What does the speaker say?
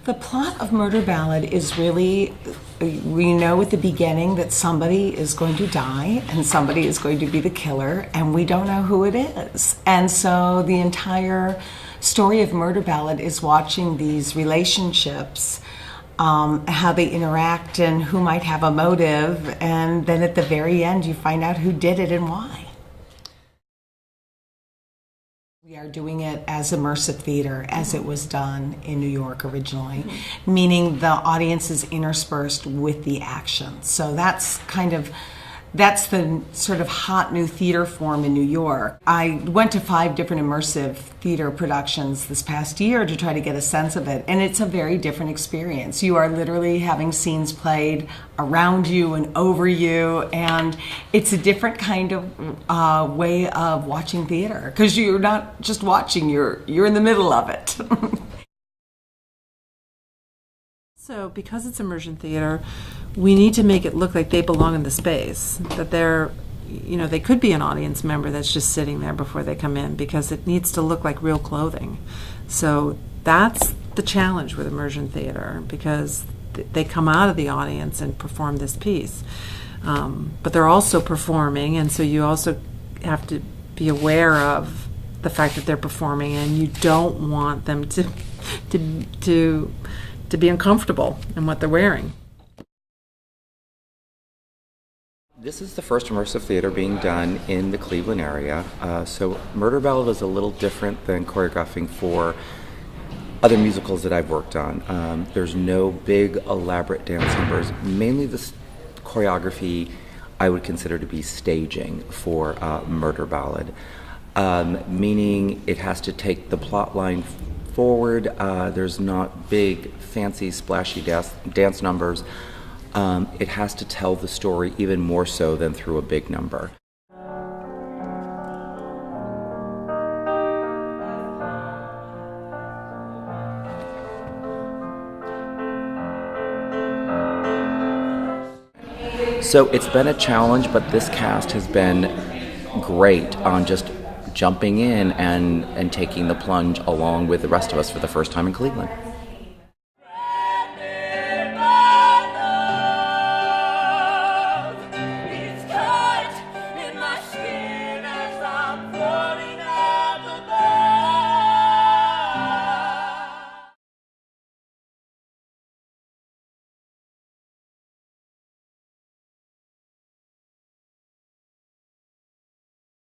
The plot of Murder Ballad is really, we know at the beginning that somebody is going to die and somebody is going to be the killer, and we don't know who it is. And so the entire story of Murder Ballad is watching these relationships, how they interact and who might have a motive, and then at the very end you find out who did it and why. We are doing it as immersive theater, as it was done in New York originally, meaning the audience is interspersed with the action. So that's the sort of hot new theater form in New York. I went to 5 different immersive theater productions this past year to try to get a sense of it, and it's a very different experience. You are literally having scenes played around you and over you, and it's a different kind of way of watching theater, because you're not just watching, you're in the middle of it. So because it's immersion theater, we need to make it look like they belong in the space, that they're, they could be an audience member that's just sitting there before they come in, because it needs to look like real clothing. So that's the challenge with immersion theater, because they come out of the audience and perform this piece. But they're also performing, and so you also have to be aware of the fact that they're performing, and you don't want them to be uncomfortable in what they're wearing. This is the first immersive theater being done in the Cleveland area. So Murder Ballad is a little different than choreographing for other musicals that I've worked on. There's no big elaborate dance numbers. Mainly the choreography I would consider to be staging for Murder Ballad, meaning it has to take the plot line forward. There's not big, fancy, splashy dance numbers. It has to tell the story even more so than through a big number. So it's been a challenge, but this cast has been great on just jumping in and taking the plunge along with the rest of us for the first time in Cleveland.